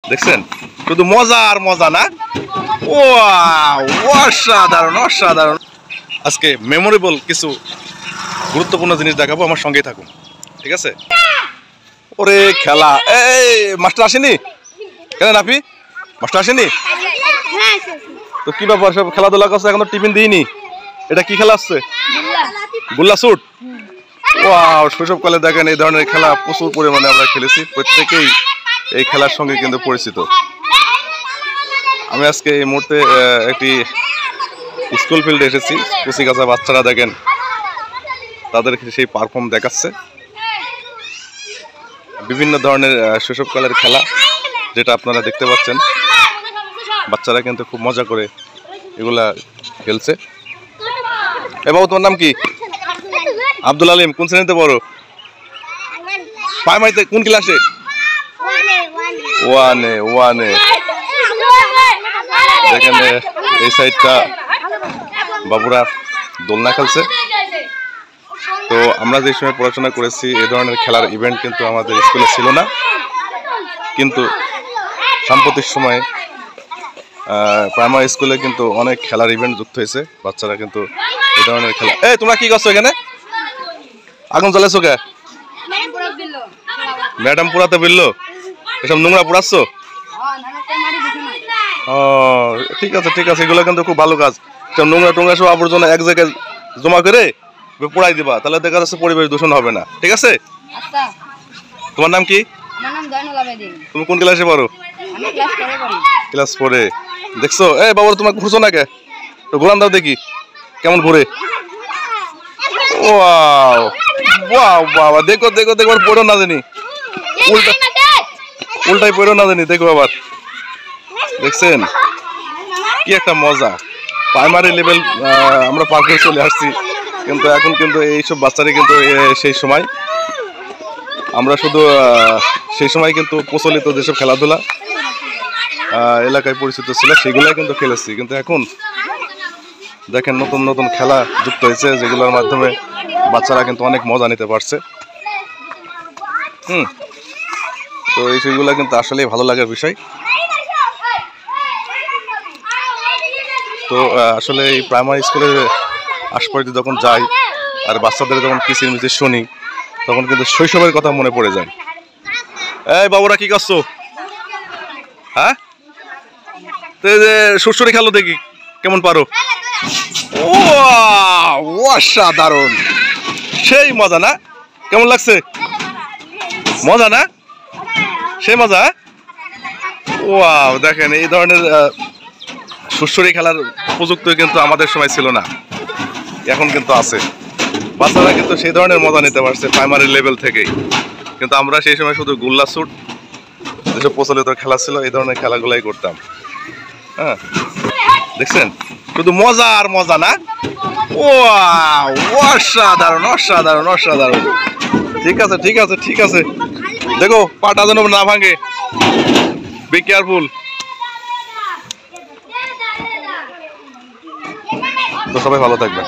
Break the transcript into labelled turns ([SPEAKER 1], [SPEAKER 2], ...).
[SPEAKER 1] দেখছেন শুধু মজা আর মজা না। অসাধারণ অসাধারণ। আজকে মেমোরেবল কিছু গুরুত্বপূর্ণ জিনিস দেখাবো, আমার সঙ্গেই থাকুন, ঠিক আছে? ওরে খেলা, এই মাস্টার আসেনি কেন? নাফি মাস্টার আসেনি তো কি ব্যাপার? সব খেলাধুলা করছে, এখন তো টিফিন দিইনি। এটা কি খেলা আসছে? গুল্লা শুট। ওয়াও, শৈশবকালে দেখেন এই ধরনের খেলা প্রচুর পরিমাণে আমরা খেলেছি, প্রত্যেকেই এই খেলার সঙ্গে কিন্তু পরিচিত। আমি আজকে এই মুহূর্তে একটি স্কুল ফিল্ডে এসেছি। কুচিকাঁচা বাচ্চারা দেখেন তাদের সেই পারফর্ম দেখাচ্ছে, বিভিন্ন ধরনের শৈশবকালের খেলা যেটা আপনারা দেখতে পাচ্ছেন। বাচ্চারা কিন্তু খুব মজা করে এগুলা খেলছে। এ বাবু, তোমার নাম কি? আব্দুল আলিম। কোন শ্রেণীতে পড়ো? প্রাইমারিতে। কোন ক্লাসে? ওয়ানে। দেখেন এই সাইডটা বাবুরা দোলনা খেলছে। তো আমরা যে সময় পড়াশোনা করেছি এই ধরনের খেলার ইভেন্ট কিন্তু আমাদের স্কুলে ছিল না, কিন্তু সাম্প্রতিক সময়ে প্রাইমারি স্কুলে কিন্তু অনেক খেলার ইভেন্ট যুক্ত হয়েছে। বাচ্চারা কিন্তু এই ধরনের খেলা। এই তোমরা কি করছো এখানে? আগুন জ্বালাইছো কে? ম্যাডাম পুরাতে বললো এসব নোংরা পুরাচ্ছ? ও ঠিক আছে ঠিক আছে, এগুলো কিন্তু খুব ভালো কাজ। সব নোংরা টোংরা সব আবর্জনা এক জায়গায় জমা করে পোড়াই দিবা, তাহলে দেখা যাচ্ছে পরিবেশ দূষণ হবে না, ঠিক আছে? তোমার নাম কি? তুমি কোন ক্লাসে পড়ো? ক্লাস 4 এ। দেখছো এই বাবু, তোমাকে ঘুরছো না কে? তো ঘুরান দাও দেখি কেমন ঘুরে। ওয়াও ওয়াও বাবা, দেখো দেখো দেখো, পড়ো না জানি উল্টাই পড়ো না জানি, দেখো আবার। দেখছেন কি একটা মজা। প্রাইমারি লেভেল আমরা পার করে চলে আসছি, কিন্তু এখন কিন্তু এইসব বাচ্চারা কিন্তু সেই সময় আমরা শুধু সেই সময় কিন্তু প্রচলিত যেসব খেলাধুলা এলাকায় পরিচিত ছিল সেগুলাই কিন্তু খেলেছি, কিন্তু এখন দেখেন নতুন নতুন খেলা যুক্ত হয়েছে যেগুলোর মাধ্যমে বাচ্চারা কিন্তু অনেক মজা নিতে পারছে। তো এই সেইগুলো কিন্তু আসলেই ভালো লাগার বিষয়। তো আসলে এই প্রাইমারি স্কুলের আশপাশে যখন যাই আর বাচ্চাদের যখন কিচিরমিচির শুনি, তখন কিন্তু শৈশবের কথা মনে পড়ে যায়। এই বাবুরা কি করছো? হ্যাঁ, সুরসুরি খেলো দেখি কেমন পারো। অসাধারণ, সেই মজা না? কেমন লাগছে? মজা না? সেই মজা। ওয়াও, দেখেন এই ধরনের সুরসুরি খেলার উপযুক্ত কিন্তু আমাদের সময় ছিল না, এখন কিন্তু আছে। বাচ্চারা কিন্তু সেই ধরনের মজা নিতে পারছে প্রাইমারি লেভেল থেকেই, কিন্তু আমরা সেই সময় শুধু গুল্লা শুট যেসব প্রচলিত খেলা ছিল এই ধরনের খেলাগুলাই করতাম। হ্যাঁ, দেখছেন শুধু মজা আর মজা না। অসাধারণ অসাধারণ অসাধারণ। ঠিক আছে ঠিক আছে ঠিক আছে, দেখো পাটা যেন না ভাঙে, বি কেয়ারফুল। তো সবাই ভালো থাকবেন।